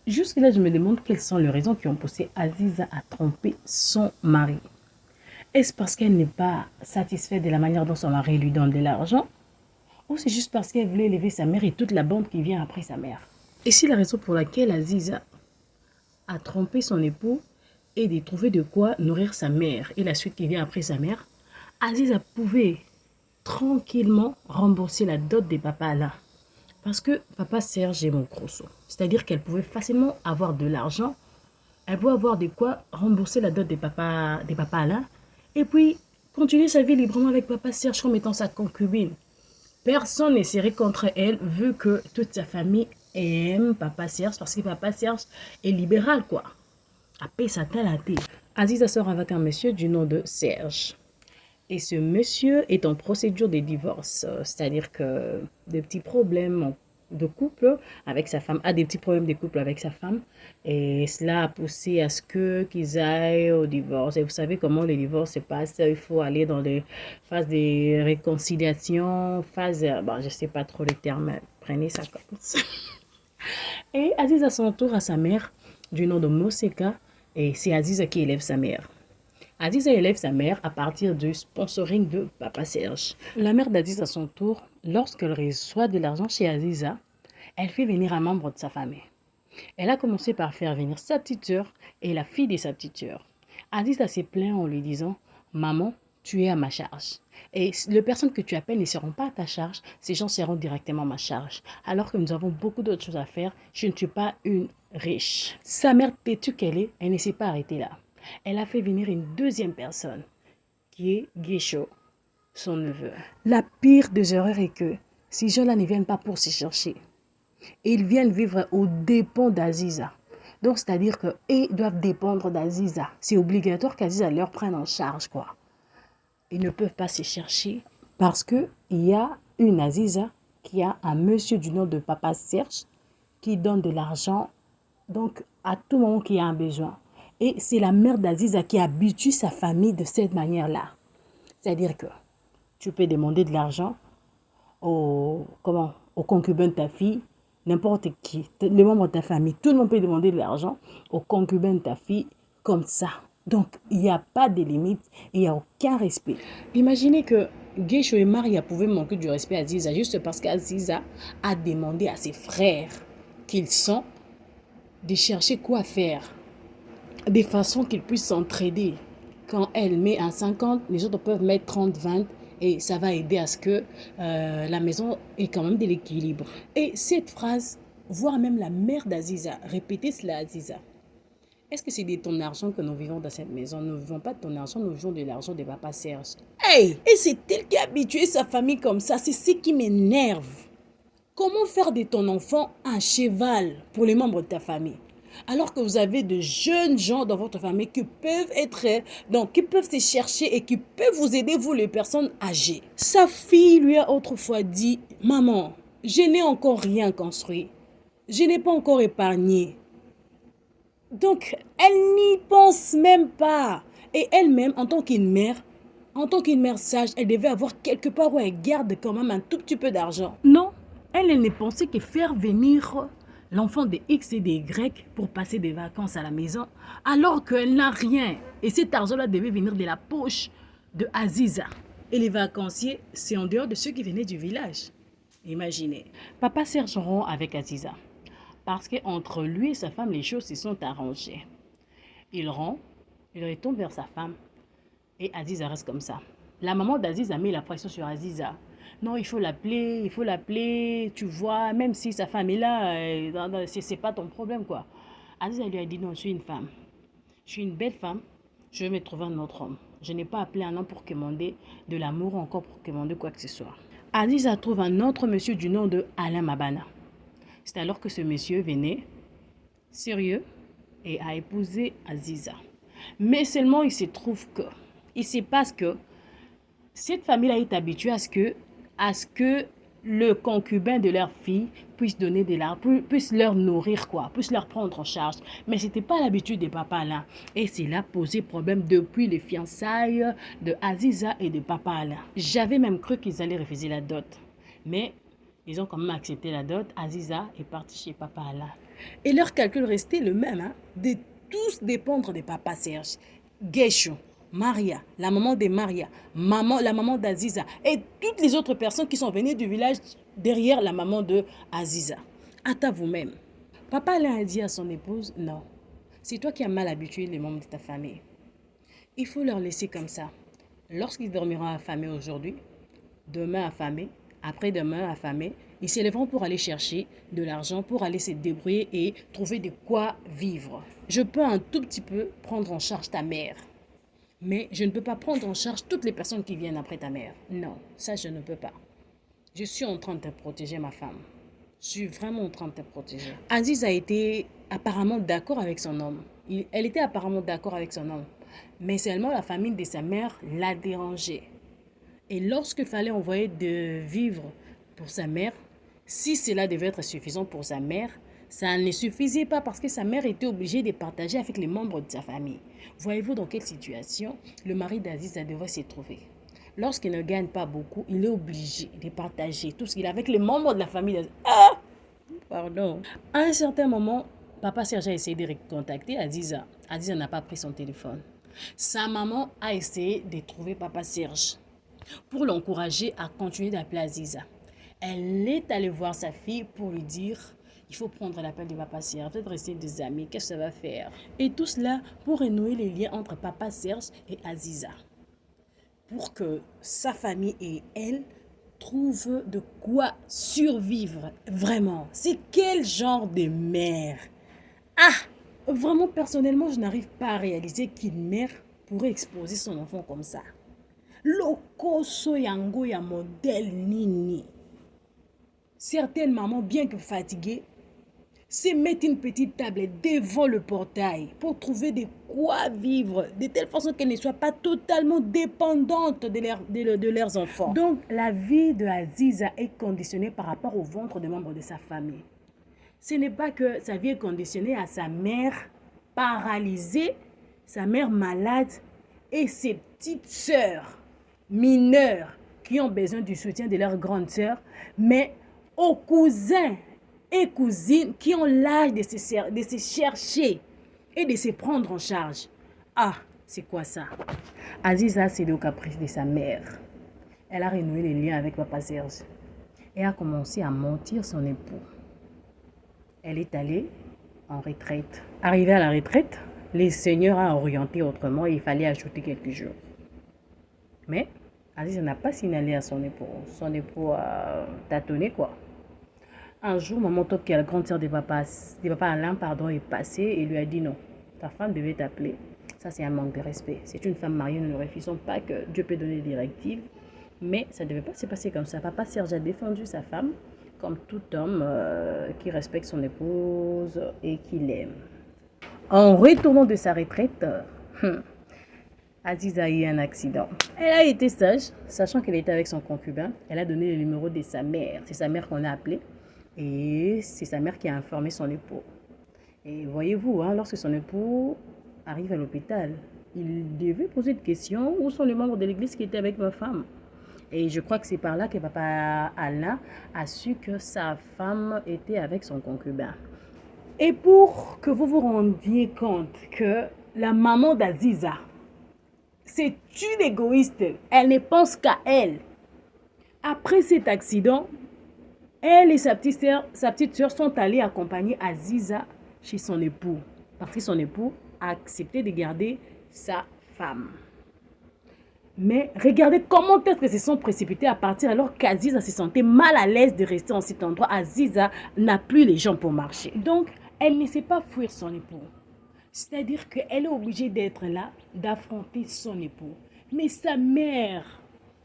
Jusque-là, je me demande quelles sont les raisons qui ont poussé Aziza à tromper son mari. Est-ce parce qu'elle n'est pas satisfaite de la manière dont son mari lui donne de l'argent? Ou c'est juste parce qu'elle voulait élever sa mère et toute la bande qui vient après sa mère? Et si la raison pour laquelle Aziza a trompé son époux est de trouver de quoi nourrir sa mère et la suite qui vient après sa mère, Aziza pouvait tranquillement rembourser la dot de papa Alain. Parce que papa Serge est mon grosso. C'est-à-dire qu'elle pouvait facilement avoir de l'argent. Elle pouvait avoir de quoi rembourser la dot des papa Alain. Et puis, continuer sa vie librement avec papa Serge comme étant sa concubine. Personne ne serait contre elle vu que toute sa famille aime papa Serge parce que papa Serge est libéral quoi. Après ça t'a la tête. Aziza sort avec un monsieur du nom de Serge. Et ce monsieur est en procédure de divorce, c'est-à-dire que des petits problèmes de couple avec sa femme, a des petits problèmes de couple avec sa femme, et cela a poussé à ce que qu'ils aillent au divorce. Et vous savez comment le divorce se passe, il faut aller dans les phases de réconciliation, phase, bon, je sais pas trop les termes, prenez ça comme ça. Et Aziz à son tour à sa mère, du nom de Moseka, et c'est Aziza qui élève sa mère. Aziza élève sa mère à partir du sponsoring de Papa Serge. La mère d'Aziza à son tour, lorsqu'elle reçoit de l'argent chez Aziza, elle fait venir un membre de sa famille. Elle a commencé par faire venir sa petite sœur et la fille de sa petite sœur. Aziza s'est plaint en lui disant « Maman, tu es à ma charge. Et les personnes que tu appelles ne seront pas à ta charge, ces gens seront directement à ma charge. Alors que nous avons beaucoup d'autres choses à faire, je ne suis pas une riche. » Sa mère têtue qu'elle est, elle ne s'est pas arrêtée là. Elle a fait venir une deuxième personne, qui est Guécho, son neveu. La pire des erreurs est que ces gens-là ne viennent pas pour se chercher. Ils viennent vivre aux dépens d'Aziza. Donc, c'est-à-dire qu'ils doivent dépendre d'Aziza. C'est obligatoire qu'Aziza leur prenne en charge, quoi. Ils ne peuvent pas se chercher parce qu'il y a une Aziza qui a un monsieur du nom de Papa Serge qui donne de l'argent, donc à tout moment qu'il y a un besoin. Et c'est la mère d'Aziza qui habitue sa famille de cette manière-là. C'est-à-dire que tu peux demander de l'argent au concubin de ta fille, n'importe qui, les membres de ta famille, tout le monde peut demander de l'argent au concubin de ta fille comme ça. Donc, il n'y a pas de limite, il n'y a aucun respect. Imaginez que Guécho et Maria pouvaient manquer du respect à Aziza juste parce qu'Aziza a demandé à ses frères qu'ils sont de chercher quoi faire, des façons qu'ils puissent s'entraider. Quand elle met un 50, les autres peuvent mettre 30, 20 et ça va aider à ce que la maison ait quand même de l'équilibre. Et cette phrase, voire même la mère d'Aziza, répétez cela à Aziza. Est-ce que c'est de ton argent que nous vivons dans cette maison? Nous ne vivons pas de ton argent, nous vivons de l'argent de papa Serge. Hey! Et c'est elle qui a habitué sa famille comme ça, c'est ce qui m'énerve. Comment faire de ton enfant un cheval pour les membres de ta famille? Alors que vous avez de jeunes gens dans votre famille qui peuvent être, donc qui peuvent se chercher et qui peuvent vous aider, vous les personnes âgées. Sa fille lui a autrefois dit, maman, je n'ai encore rien construit. Je n'ai pas encore épargné. Donc, elle n'y pense même pas. Et elle-même, en tant qu'une mère sage, elle devait avoir quelque part où elle garde quand même un tout petit peu d'argent. Non, elle ne pensait que faire venir l'enfant de X et de Y pour passer des vacances à la maison, alors qu'elle n'a rien. Et cet argent-là devait venir de la poche de Aziza. Et les vacanciers, c'est en dehors de ceux qui venaient du village. Imaginez. Papa Serge rompt avec Aziza. Parce qu'entre lui et sa femme, les choses se sont arrangées. Il rompt, il retourne vers sa femme. Et Aziza reste comme ça. La maman d'Aziza a mis la pression sur Aziza. Non, il faut l'appeler, tu vois, même si sa femme est là, c'est pas ton problème, quoi. Aziza lui a dit, non, je suis une femme. Je suis une belle femme, je vais me trouver un autre homme. Je n'ai pas appelé un homme pour commander de l'amour, encore pour commander quoi que ce soit. Aziza trouve un autre monsieur du nom de Alain Mabana. C'est alors que ce monsieur venait, sérieux, et a épousé Aziza. Mais seulement il se trouve que, il se passe que, cette famille-là est habituée à ce que le concubin de leur fille puisse donner de l'argent, puisse leur nourrir, quoi, puisse leur prendre en charge. Mais ce n'était pas l'habitude des papas là. Et cela posé problème depuis les fiançailles de Aziza et de papa Alain. J'avais même cru qu'ils allaient refuser la dot. Mais ils ont quand même accepté la dot. Aziza est partie chez papa Alain. Et leur calcul restait le même, hein, de tous dépendre de papa Serge. Guéchou, Maria, la maman de Maria, la maman d'Aziza et toutes les autres personnes qui sont venues du village derrière la maman de Aziza. À vous-même. Papa a dit à son épouse, non, c'est toi qui as mal habitué les membres de ta famille. Il faut leur laisser comme ça. Lorsqu'ils dormiront affamés aujourd'hui, demain affamés, après-demain affamés, ils s'élèveront pour aller chercher de l'argent, pour aller se débrouiller et trouver de quoi vivre. Je peux un tout petit peu prendre en charge ta mère, mais je ne peux pas prendre en charge toutes les personnes qui viennent après ta mère. Non, ça je ne peux pas. Je suis en train de te protéger, ma femme. Je suis vraiment en train de te protéger. Aziz a été apparemment d'accord avec son homme. Elle était apparemment d'accord avec son homme. Mais seulement la famille de sa mère l'a dérangé. Et lorsqu'il fallait envoyer de vivres pour sa mère, si cela devait être suffisant pour sa mère, ça ne suffisait pas parce que sa mère était obligée de partager avec les membres de sa famille. Voyez-vous dans quelle situation le mari d'Aziz devait se trouver? Lorsqu'il ne gagne pas beaucoup, il est obligé de partager tout ce qu'il a avec les membres de la famille d'Aziz. Ah! Pardon. À un certain moment, papa Serge a essayé de recontacter Aziza. Aziza n'a pas pris son téléphone. Sa maman a essayé de trouver papa Serge pour l'encourager à continuer d'appeler Aziza. Elle est allée voir sa fille pour lui dire il faut prendre l'appel de papa Serge, peut-être rester des amis, qu'est-ce que ça va faire? Et tout cela pour renouer les liens entre papa Serge et Aziza. Pour que sa famille et elle trouvent de quoi survivre. Vraiment, c'est quel genre de mère? Ah, vraiment, personnellement, je n'arrive pas à réaliser qu'une mère pourrait exposer son enfant comme ça. Lokoso yango ya modèle nini. Certaines mamans, bien que fatiguées, se mettent une petite table devant le portail pour trouver de quoi vivre, de telle façon qu'elles ne soient pas totalement dépendantes de leurs enfants. Donc, la vie de Aziza est conditionnée par rapport au ventre des membres de sa famille. Ce n'est pas que sa vie est conditionnée à sa mère paralysée, sa mère malade et ses petites sœurs mineures qui ont besoin du soutien de leurs grandes sœurs, mais aux cousins et cousines qui ont l'âge de se chercher et de se prendre en charge. Ah, c'est quoi ça? Aziza a cédé au caprice de sa mère. Elle a renoué les liens avec papa Serge et a commencé à mentir son époux. Elle est allée en retraite. Arrivée à la retraite, les seigneurs ont orienté autrement et il fallait ajouter quelques jours. Mais Aziza n'a pas signalé à son époux. Son époux a tâtonné quoi. Un jour, maman Top, qui est la grande sœur de papa Alain, est passée et lui a dit non, ta femme devait t'appeler. Ça, c'est un manque de respect. C'est une femme mariée, nous ne refusons pas que Dieu peut donner des directives. Mais ça ne devait pas se passer comme ça. Papa Serge a défendu sa femme comme tout homme qui respecte son épouse et qui l'aime. En retournant de sa retraite, Aziza a eu un accident. Elle a été sage, sachant qu'elle était avec son concubin. Elle a donné le numéro de sa mère. C'est sa mère qu'on a appelée. Et c'est sa mère qui a informé son époux. Et voyez-vous, hein, lorsque son époux arrive à l'hôpital, il devait poser des questions. Où sont les membres de l'église qui étaient avec ma femme? Et je crois que c'est par là que papa Alain a su que sa femme était avec son concubin. Et pour que vous vous rendiez compte que la maman d'Aziza, c'est une égoïste, elle ne pense qu'à elle. Après cet accident, elle et sa petite sœur sont allées accompagner Aziza chez son époux. Parce que son époux a accepté de garder sa femme. Mais regardez comment est-ce que se sont précipités à partir alors qu'Aziza se sentait mal à l'aise de rester en cet endroit. Aziza n'a plus les jambes pour marcher. Donc, elle ne sait pas fuir son époux. C'est-à-dire qu'elle est obligée d'être là, d'affronter son époux. Mais sa mère...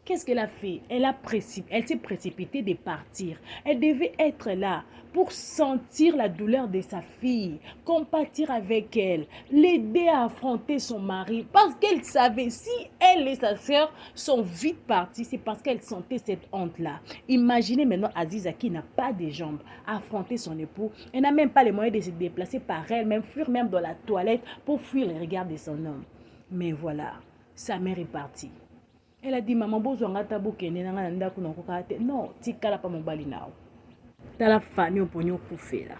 Qu'est-ce qu'elle a fait? Elle s'est précipitée de partir. Elle devait être là pour sentir la douleur de sa fille, compatir avec elle, l'aider à affronter son mari. Parce qu'elle savait, si elle et sa sœur sont vite parties, c'est parce qu'elle sentait cette honte-là. Imaginez maintenant Aziza qui n'a pas de jambes, affronter son époux. Elle n'a même pas les moyens de se déplacer par elle-même, fuir même dans la toilette pour fuir les regards de son homme. Mais voilà, sa mère est partie. Elle a dit, maman, non, tikala pa mobali nao. Tala famille au pognon koufé là.